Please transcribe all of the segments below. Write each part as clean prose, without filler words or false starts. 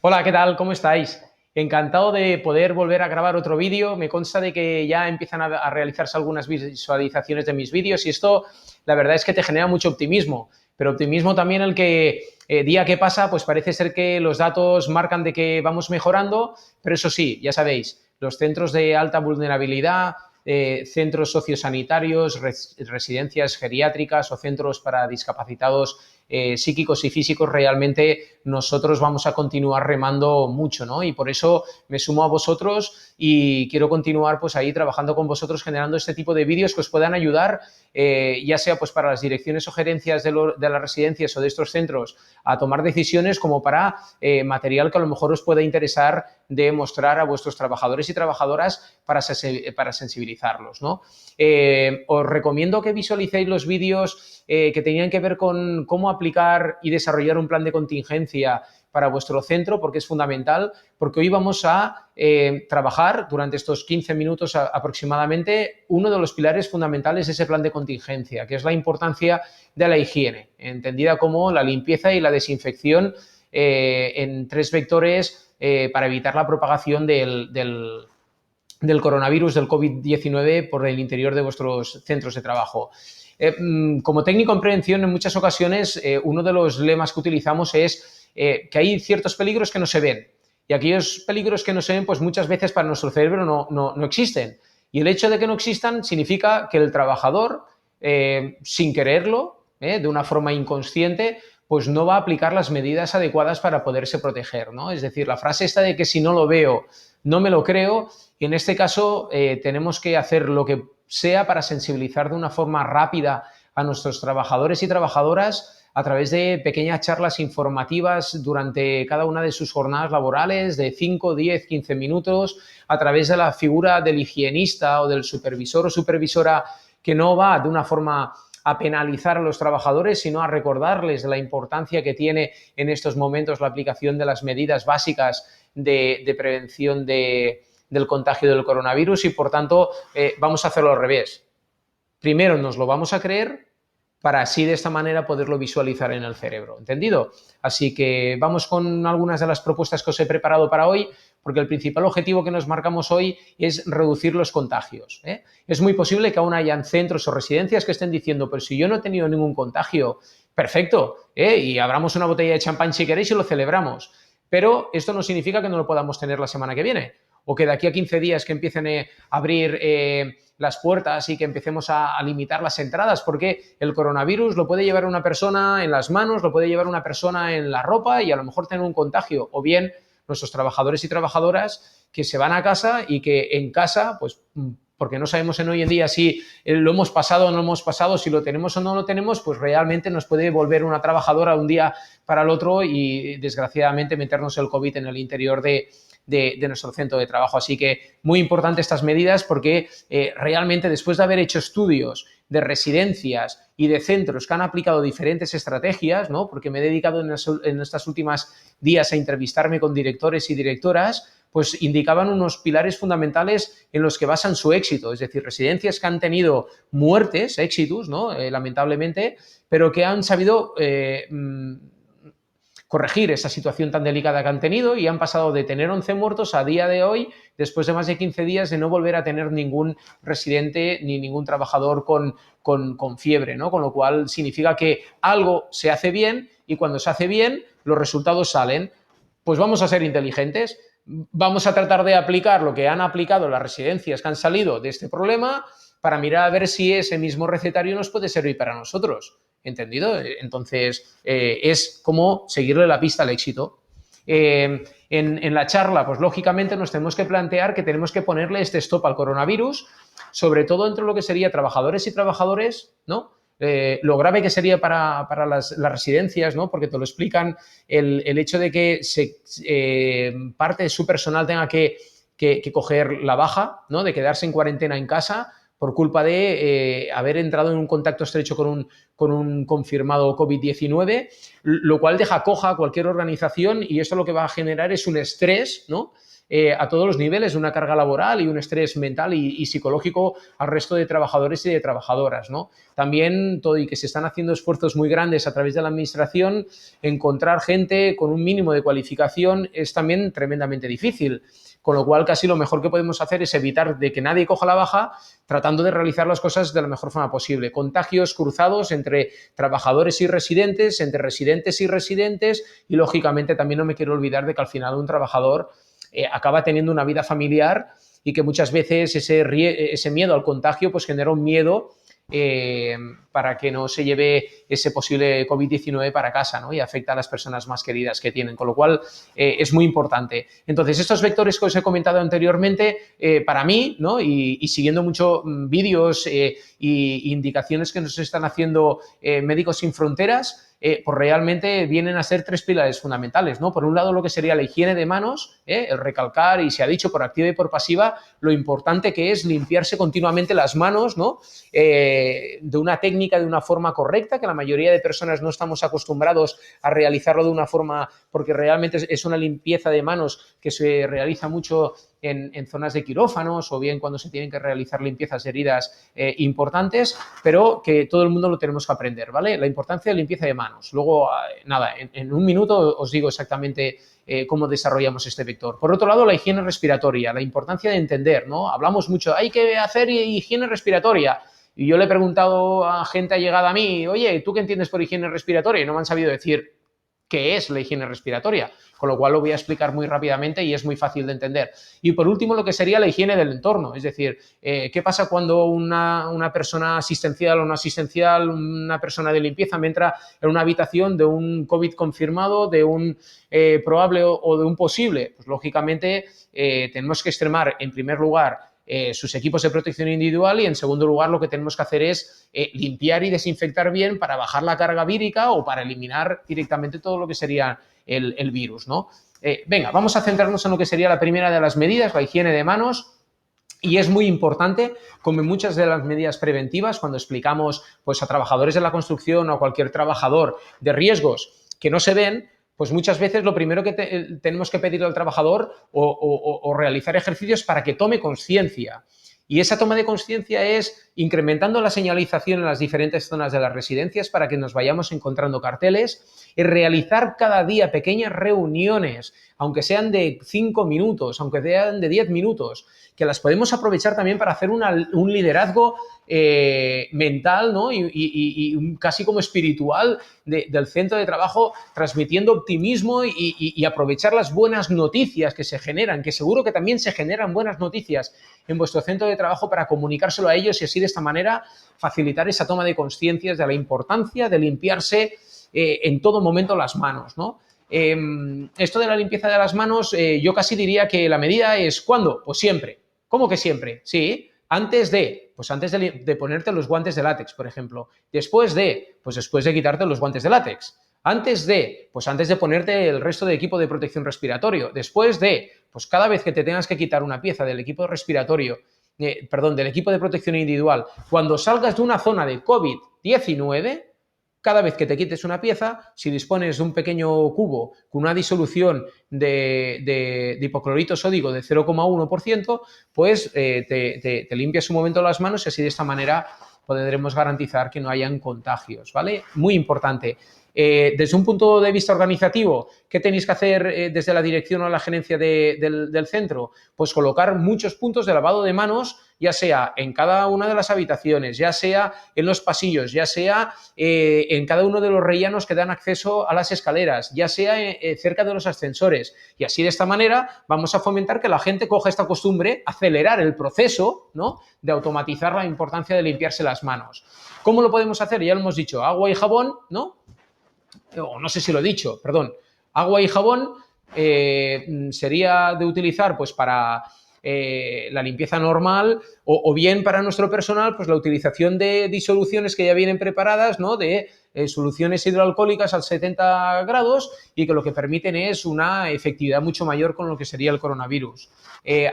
Hola, ¿qué tal? ¿Cómo estáis? Encantado de poder volver a grabar otro vídeo. Me consta de que ya empiezan a realizarse algunas visualizaciones de mis vídeos y esto, la verdad es que te genera mucho optimismo, pero optimismo también el que día que pasa, pues parece ser que los datos marcan de que vamos mejorando, pero eso sí, ya sabéis, los centros de alta vulnerabilidad, centros sociosanitarios, residencias geriátricas o centros para discapacitados psíquicos y físicos, realmente nosotros vamos a continuar remando mucho, ¿no? Y por eso me sumo a vosotros y quiero continuar pues ahí trabajando con vosotros, generando este tipo de vídeos que os puedan ayudar, ya sea pues para las direcciones o gerencias de las residencias o de estos centros a tomar decisiones, como para material que a lo mejor os pueda interesar de mostrar a vuestros trabajadores y trabajadoras para sensibilizarlos, ¿no? Os recomiendo que visualicéis los vídeos que tenían que ver con cómo aplicar y desarrollar un plan de contingencia para vuestro centro, porque es fundamental, porque hoy vamos a trabajar durante estos 15 minutos aproximadamente uno de los pilares fundamentales de ese plan de contingencia, que es la importancia de la higiene, entendida como la limpieza y la desinfección en tres vectores para evitar la propagación del coronavirus, del COVID-19, por el interior de vuestros centros de trabajo. Como técnico en prevención, en muchas ocasiones, uno de los lemas que utilizamos es que hay ciertos peligros que no se ven. Y aquellos peligros que no se ven, pues muchas veces para nuestro cerebro no existen. Y el hecho de que no existan significa que el trabajador, sin quererlo, de una forma inconsciente, pues no va a aplicar las medidas adecuadas para poderse proteger, ¿no? Es decir, la frase esta de que si no lo veo, no me lo creo, y en este caso tenemos que hacer lo que sea para sensibilizar de una forma rápida a nuestros trabajadores y trabajadoras a través de pequeñas charlas informativas durante cada una de sus jornadas laborales de 5, 10, 15 minutos, a través de la figura del higienista o del supervisor o supervisora, que no va de una forma a penalizar a los trabajadores, sino a recordarles la importancia que tiene en estos momentos la aplicación de las medidas básicas de prevención del contagio del coronavirus, y por tanto vamos a hacerlo al revés. Primero nos lo vamos a creer para así de esta manera poderlo visualizar en el cerebro, ¿entendido? Así que vamos con algunas de las propuestas que os he preparado para hoy, porque el principal objetivo que nos marcamos hoy es reducir los contagios. Es muy posible que aún hayan centros o residencias que estén diciendo, pero si yo no he tenido ningún contagio, perfecto, y abramos una botella de champán si queréis y lo celebramos. Pero esto no significa que no lo podamos tener la semana que viene, o que de aquí a 15 días que empiecen a abrir las puertas y que empecemos a limitar las entradas, porque el coronavirus lo puede llevar una persona en las manos, lo puede llevar una persona en la ropa y a lo mejor tener un contagio, o bien nuestros trabajadores y trabajadoras que se van a casa y que en casa, pues porque no sabemos en hoy en día si lo hemos pasado o no hemos pasado, si lo tenemos o no lo tenemos, pues realmente nos puede volver una trabajadora un día para el otro y desgraciadamente meternos el COVID en el interior de nuestro centro de trabajo. Así que muy importante estas medidas, porque realmente después de haber hecho estudios de residencias y de centros que han aplicado diferentes estrategias, ¿no? Porque me he dedicado en estas últimas días a entrevistarme con directores y directoras, pues indicaban unos pilares fundamentales en los que basan su éxito, es decir, residencias que han tenido muertes, éxitos, ¿no? Lamentablemente, pero que han sabido corregir esa situación tan delicada que han tenido y han pasado de tener 11 muertos a día de hoy, después de más de 15 días, de no volver a tener ningún residente ni ningún trabajador con fiebre, ¿no? Con lo cual significa que algo se hace bien, y cuando se hace bien los resultados salen. Pues vamos a ser inteligentes, vamos a tratar de aplicar lo que han aplicado las residencias que han salido de este problema, para mirar a ver si ese mismo recetario nos puede servir para nosotros. ¿Entendido? Entonces, es como seguirle la pista al éxito. En la charla, pues lógicamente nos tenemos que plantear que tenemos que ponerle este stop al coronavirus, sobre todo entre lo que sería trabajadores y trabajadores, ¿no? Lo grave que sería para las residencias, ¿no? Porque te lo explican, el hecho de que parte de su personal tenga que coger la baja, ¿no? De quedarse en cuarentena en casa por culpa de haber entrado en un contacto estrecho con un confirmado COVID-19, lo cual deja coja a cualquier organización y esto lo que va a generar es un estrés, ¿no? A todos los niveles, una carga laboral y un estrés mental y psicológico al resto de trabajadores y de trabajadoras, ¿no? También todo y que se están haciendo esfuerzos muy grandes a través de la administración, encontrar gente con un mínimo de cualificación es también tremendamente difícil. Con lo cual, casi lo mejor que podemos hacer es evitar de que nadie coja la baja, tratando de realizar las cosas de la mejor forma posible. Contagios cruzados entre trabajadores y residentes, entre residentes y residentes, y lógicamente también no me quiero olvidar de que al final un trabajador acaba teniendo una vida familiar y que muchas veces ese miedo al contagio pues genera un miedo para que no se lleve ese posible COVID-19 para casa, ¿no? Y afecta a las personas más queridas que tienen, con lo cual es muy importante. Entonces, estos vectores que os he comentado anteriormente, para mí, ¿no? Y siguiendo mucho vídeos e indicaciones que nos están haciendo Médicos Sin Fronteras, pues realmente vienen a ser tres pilares fundamentales, ¿no? Por un lado, lo que sería la higiene de manos, el recalcar, y se ha dicho por activa y por pasiva, lo importante que es limpiarse continuamente las manos, ¿no? De una técnica, de una forma correcta, que la mayoría de personas no estamos acostumbrados a realizarlo de una forma, porque realmente es una limpieza de manos que se realiza mucho en zonas de quirófanos o bien cuando se tienen que realizar limpiezas de heridas importantes, pero que todo el mundo lo tenemos que aprender, ¿vale? La importancia de limpieza de manos. Luego, nada, en un minuto os digo exactamente cómo desarrollamos este vector. Por otro lado, la higiene respiratoria, la importancia de entender, ¿no? Hablamos mucho, hay que hacer higiene respiratoria. Y yo le he preguntado a gente allegada a mí, oye, ¿tú qué entiendes por higiene respiratoria? Y no me han sabido decir qué es la higiene respiratoria, con lo cual lo voy a explicar muy rápidamente y es muy fácil de entender. Y por último, lo que sería la higiene del entorno, es decir, ¿qué pasa cuando una persona asistencial o no asistencial, una persona de limpieza me entra en una habitación de un COVID confirmado, de un probable o de un posible? Pues lógicamente tenemos que extremar, en primer lugar, sus equipos de protección individual y en segundo lugar lo que tenemos que hacer es limpiar y desinfectar bien para bajar la carga vírica o para eliminar directamente todo lo que sería el virus, ¿no? Venga, vamos a centrarnos en lo que sería la primera de las medidas, la higiene de manos. Y es muy importante, como en muchas de las medidas preventivas, cuando explicamos pues, a trabajadores de la construcción o a cualquier trabajador de riesgos que no se ven, pues muchas veces lo primero que tenemos que pedir al trabajador o realizar ejercicios para que tome conciencia. Y esa toma de conciencia es incrementando la señalización en las diferentes zonas de las residencias para que nos vayamos encontrando carteles y realizar cada día pequeñas reuniones, aunque sean de 5 minutos, aunque sean de 10 minutos, que las podemos aprovechar también para hacer un liderazgo mental, ¿no? y casi como espiritual del centro de trabajo, transmitiendo optimismo y aprovechar las buenas noticias que se generan, que seguro que también se generan buenas noticias en vuestro centro de trabajo para comunicárselo a ellos y así de esta manera facilitar esa toma de conciencias de la importancia de limpiarse en todo momento las manos, ¿no? Esto de la limpieza de las manos, yo casi diría que la medida es ¿cuándo? Pues siempre. ¿Cómo que siempre? Sí, antes de ponerte los guantes de látex, por ejemplo. Después de quitarte los guantes de látex. Antes de ponerte el resto de equipo de protección respiratorio. Después de, pues cada vez que te tengas que quitar una pieza del equipo respiratorio, del equipo de protección individual, cuando salgas de una zona de COVID-19, cada vez que te quites una pieza, si dispones de un pequeño cubo con una disolución de hipoclorito sódico de 0,1%, pues te limpias un momento las manos y así de esta manera podremos garantizar que no hayan contagios, ¿vale? Muy importante. Desde un punto de vista organizativo, ¿qué tenéis que hacer desde la dirección o la gerencia del centro? Pues colocar muchos puntos de lavado de manos, ya sea en cada una de las habitaciones, ya sea en los pasillos, ya sea en cada uno de los rellanos que dan acceso a las escaleras, ya sea cerca de los ascensores. Y así de esta manera vamos a fomentar que la gente coja esta costumbre, acelerar el proceso, ¿no?, de automatizar la importancia de limpiarse las manos. ¿Cómo lo podemos hacer? Ya lo hemos dicho, agua y jabón, ¿no? O no sé si lo he dicho, perdón. Agua y jabón sería de utilizar pues para la limpieza normal o bien para nuestro personal pues la utilización de disoluciones que ya vienen preparadas, ¿no?, de soluciones hidroalcohólicas al 70 grados y que lo que permiten es una efectividad mucho mayor con lo que sería el coronavirus.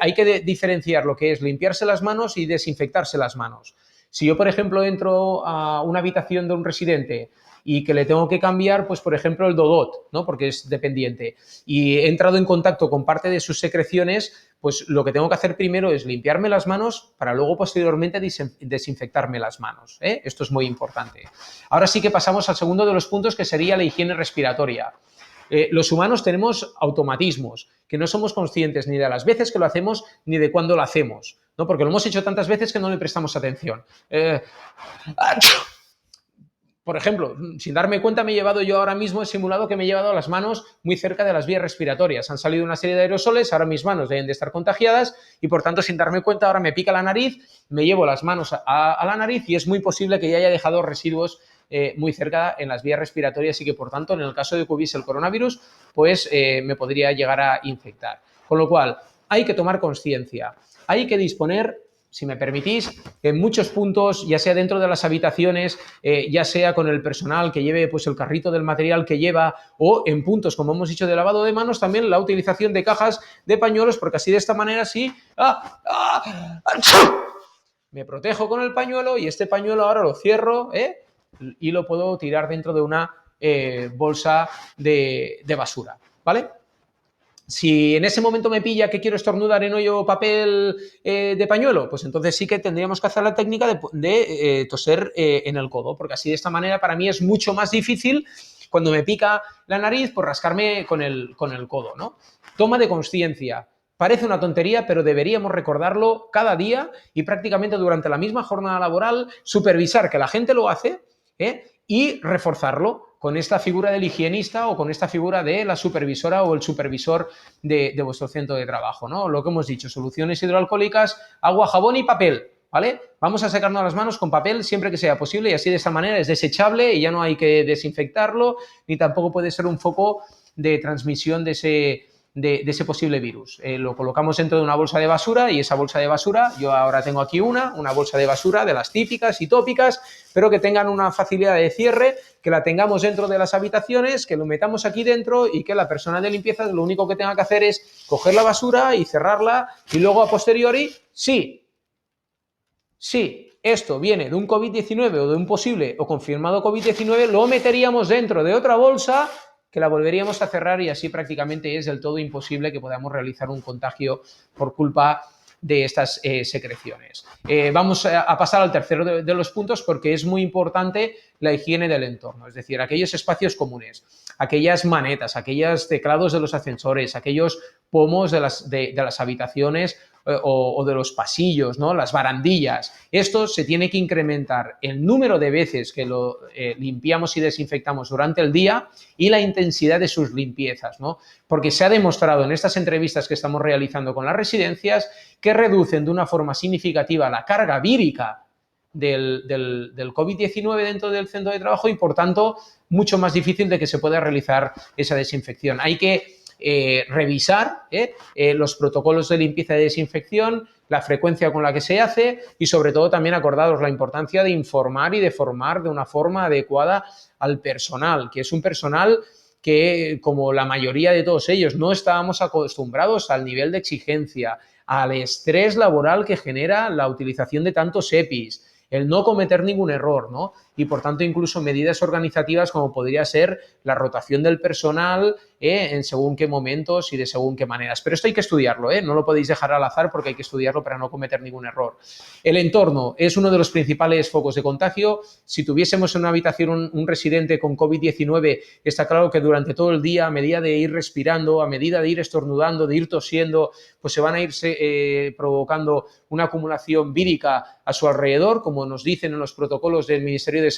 Hay que diferenciar lo que es limpiarse las manos y desinfectarse las manos. Si yo, por ejemplo, entro a una habitación de un residente y que le tengo que cambiar, pues, por ejemplo, el Dodot, ¿no? Porque es dependiente, y he entrado en contacto con parte de sus secreciones, pues lo que tengo que hacer primero es limpiarme las manos para luego posteriormente desinfectarme las manos, ¿eh? Esto es muy importante. Ahora sí que pasamos al segundo de los puntos, que sería la higiene respiratoria. Los humanos tenemos automatismos que no somos conscientes ni de las veces que lo hacemos ni de cuándo lo hacemos, ¿no? Porque lo hemos hecho tantas veces que no le prestamos atención. Por ejemplo, sin darme cuenta me he llevado yo ahora mismo, he simulado que me he llevado las manos muy cerca de las vías respiratorias. Han salido una serie de aerosoles, ahora mis manos deben de estar contagiadas y por tanto sin darme cuenta ahora me pica la nariz, me llevo las manos a la nariz y es muy posible que ya haya dejado residuos muy cerca en las vías respiratorias y que por tanto en el caso de que hubiese el coronavirus pues me podría llegar a infectar. Con lo cual hay que tomar conciencia, hay que disponer, si me permitís, en muchos puntos, ya sea dentro de las habitaciones, ya sea con el personal que lleve pues, el carrito del material que lleva, o en puntos, como hemos dicho, de lavado de manos, también la utilización de cajas de pañuelos, porque así de esta manera sí me protejo con el pañuelo y este pañuelo ahora lo cierro y lo puedo tirar dentro de una bolsa de basura, ¿vale? Si en ese momento me pilla que quiero estornudar y no llevo papel de pañuelo, pues entonces sí que tendríamos que hacer la técnica de toser en el codo, porque así de esta manera para mí es mucho más difícil cuando me pica la nariz por rascarme con el codo, ¿no? Toma de conciencia. Parece una tontería, pero deberíamos recordarlo cada día y prácticamente durante la misma jornada laboral, supervisar que la gente lo hace y reforzarlo con esta figura del higienista o con esta figura de la supervisora o el supervisor de vuestro centro de trabajo, ¿no? Lo que hemos dicho, soluciones hidroalcohólicas, agua, jabón y papel, ¿vale? Vamos a secarnos las manos con papel siempre que sea posible y así de esta manera es desechable y ya no hay que desinfectarlo, ni tampoco puede ser un foco de transmisión de ese posible virus. Lo colocamos dentro de una bolsa de basura y esa bolsa de basura, yo ahora tengo aquí una bolsa de basura de las típicas y tópicas, pero que tengan una facilidad de cierre, que la tengamos dentro de las habitaciones, que lo metamos aquí dentro y que la persona de limpieza lo único que tenga que hacer es coger la basura y cerrarla y luego a posteriori, sí, esto viene de un COVID-19 o de un posible o confirmado COVID-19, lo meteríamos dentro de otra bolsa que la volveríamos a cerrar y así prácticamente es del todo imposible que podamos realizar un contagio por culpa de estas secreciones. Vamos a pasar al tercero de los puntos porque es muy importante la higiene del entorno, es decir, aquellos espacios comunes, aquellas manetas, aquellos teclados de los ascensores, aquellos pomos de las habitaciones o de los pasillos, ¿no? Las barandillas. Esto se tiene que incrementar el número de veces que lo limpiamos y desinfectamos durante el día y la intensidad de sus limpiezas, ¿no? Porque se ha demostrado en estas entrevistas que estamos realizando con las residencias que reducen de una forma significativa la carga vírica del COVID-19 dentro del centro de trabajo y, por tanto, mucho más difícil de que se pueda realizar esa desinfección. Hay que revisar los protocolos de limpieza y desinfección, la frecuencia con la que se hace y sobre todo también acordaros la importancia de informar y de formar de una forma adecuada al personal, que es un personal que, como la mayoría de todos ellos, no estábamos acostumbrados al nivel de exigencia, al estrés laboral que genera la utilización de tantos EPIs, el no cometer ningún error, ¿no? Y por tanto incluso medidas organizativas como podría ser la rotación del personal en según qué momentos y de según qué maneras. Pero esto hay que estudiarlo, no lo podéis dejar al azar porque hay que estudiarlo para no cometer ningún error. El entorno es uno de los principales focos de contagio. Si tuviésemos en una habitación un residente con COVID-19, está claro que durante todo el día, a medida de ir respirando, a medida de ir estornudando, de ir tosiendo, pues se van a irse provocando una acumulación vírica a su alrededor, como nos dicen en los protocolos del Ministerio de